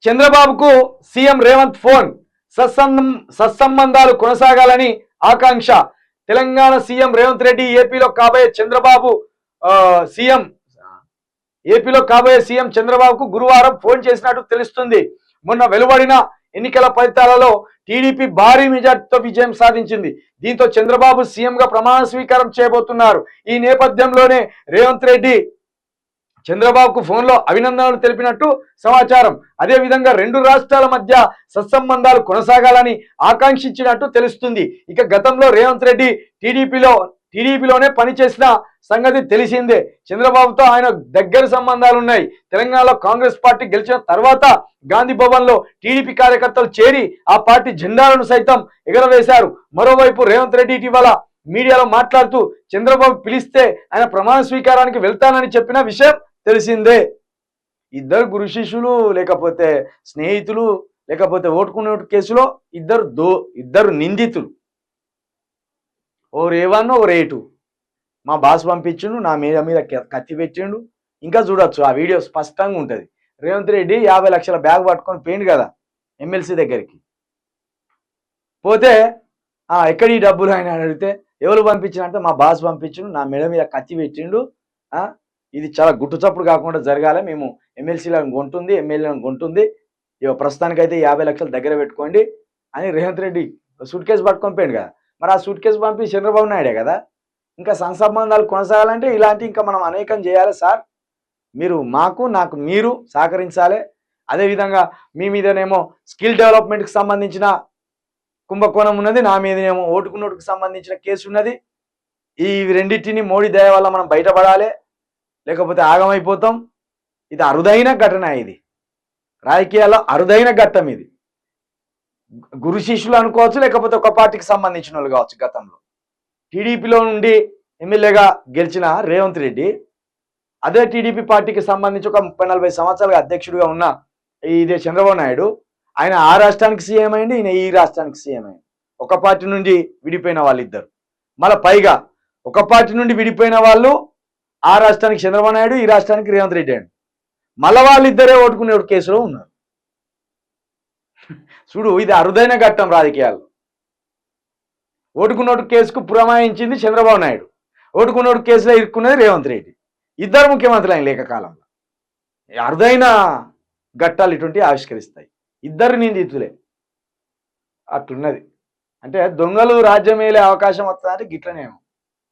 చంద్రబాబుకు CM Revanth phone సత్సంబంధాలు కొనసాగాలని ఆకాంక్ష. తెలంగాణ సీఎం రేవంత్ రెడ్డి ఏపీలో కాబోయే సీఎం చంద్రబాబుకు గురువారం ఫోన్ చేసినట్టు తెలుస్తుంది. మొన్న వెలువడిన ఎన్నికల ఫలితాలలో టీడీపీ భారీ మెజార్టీతో విజయం సాధించింది. దీంతో చంద్రబాబు సీఎంగా ప్రమాణ స్వీకారం చేయబోతున్నారు. ఈ నేపథ్యంలోనే రేవంత్ రెడ్డి చంద్రబాబుకు ఫోన్లో అభినందనలు తెలిపినట్టు సమాచారం. అదేవిధంగా రెండు రాష్ట్రాల మధ్య సత్సంబంధాలు కొనసాగాలని ఆకాంక్షించినట్టు తెలుస్తుంది. ఇక గతంలో రేవంత్ రెడ్డి టీడీపీలోనే పనిచేసిన సంగతి తెలిసిందే. చంద్రబాబుతో ఆయన దగ్గర సంబంధాలున్నాయి. తెలంగాణలో కాంగ్రెస్ పార్టీ గెలిచిన తర్వాత గాంధీ భవన్ లో టీడీపీ కార్యకర్తలు చేరి ఆ పార్టీ జెండాలను సైతం ఎగరవేశారు. మరోవైపు రేవంత్ రెడ్డి ఇటీవల మీడియాలో మాట్లాడుతూ చంద్రబాబు పిలిస్తే ఆయన ప్రమాణ స్వీకారానికి వెళ్తానని చెప్పిన విషయం తెలిసిందే. ఇద్దరు గురు శిష్యులు, లేకపోతే స్నేహితులు, లేకపోతే ఓటుకునే కేసులో ఇద్దరు నిందితులు. ఓ రేవన్, ఓ రేటు. మా బాస్ పంపించిండు, నా మీద కత్తి పెట్టిండు. ఇంకా చూడొచ్చు, ఆ వీడియో స్పష్టంగా ఉంటుంది. రేవంత్ రెడ్డి 50 లక్షల బ్యాగ్ పట్టుకొని పోయిండు కదా ఎమ్మెల్సీ దగ్గరికి. పోతే ఎక్కడి డబ్బులు ఆయన అడిగితే ఎవరు పంపించినంటే మా బాస్ పంపించిండు, నా మీద కత్తి పెట్టిండు. ఇది చాలా గుట్టుచప్పుడు కాకుండా జరగాలి, మేము ఎమ్మెల్సీలను కొంటుంది, ఎమ్మెల్యేలను కొంటుంది, ప్రస్తుతానికైతే 50 లక్షలు దగ్గర పెట్టుకోండి అని రేవంత్ రెడ్డి సూట్ కేసు పట్టుకొని పోయిండు కదా. మరి ఆ సూట్ కేసు పంపి చంద్రబాబు నాయుడే కదా. ఇంకా సంబంధాలు కొనసాగాలంటే ఇలాంటి ఇంకా మనం అనేకం చేయాలి సార్. మీరు నాకు మీరు సహకరించాలి. అదేవిధంగా మీ మీదనేమో స్కిల్ డెవలప్మెంట్కి సంబంధించిన కుంభకోణం ఉన్నది, నా మీదనేమో ఓటుకు సంబంధించిన కేసు ఉన్నది. ఈ రెండింటిని మోడీ దయ వల్ల మనం బయటపడాలి, లేకపోతే ఆగమైపోతాం. ఇది అరుదైన ఘటన, ఇది రాజకీయాల్లో అరుదైన ఘట్టం. ఇది గురు శిష్యులు అనుకోవచ్చు, లేకపోతే ఒక పార్టీకి సంబంధించిన వాళ్ళు కావచ్చు. గతంలో టీడీపీలో నుండి ఎమ్మెల్యేగా గెలిచిన రేవంత్ రెడ్డి అదే టీడీపీ పార్టీకి సంబంధించి ఒక 30-40 సంవత్సరాలుగా అధ్యక్షుడిగా ఉన్న ఇదే చంద్రబాబు నాయుడు, ఆయన ఆ రాష్ట్రానికి సీఎం అయింది, ఈయన ఈ రాష్ట్రానికి సీఎం అయింది. ఒక పార్టీ నుండి విడిపోయిన వాళ్ళిద్దరు. మళ్ళీ పైగా ఒక పార్టీ నుండి విడిపోయిన వాళ్ళు ఆ రాష్ట్రానికి చంద్రబాబు నాయుడు, ఈ రాష్ట్రానికి రేవంత్ రెడ్డి అండి. మళ్ళీ వాళ్ళిద్దరే ఓటుకునే కేసులో ఉన్నారు. చూడు, ఇది అరుదైన ఘట్టం రాజకీయాల్లో. ఓటుకున్నోటు కేసుకు పురమాయించింది చంద్రబాబు నాయుడు, ఓటుకున్నోటు కేసులో ఇరుక్కున్నది రేవంత్ రెడ్డి. ఇద్దరు ముఖ్యమంత్రులు ఆయన లేఖకాలంలో. అరుదైన ఘట్టాలు ఇటువంటి ఆవిష్కరిస్తాయి. ఇద్దరు నిందితులే. అట్లున్నది. అంటే దొంగలు రాజ్యం వేలే అవకాశం వస్తుందంటే గిట్లనేమో.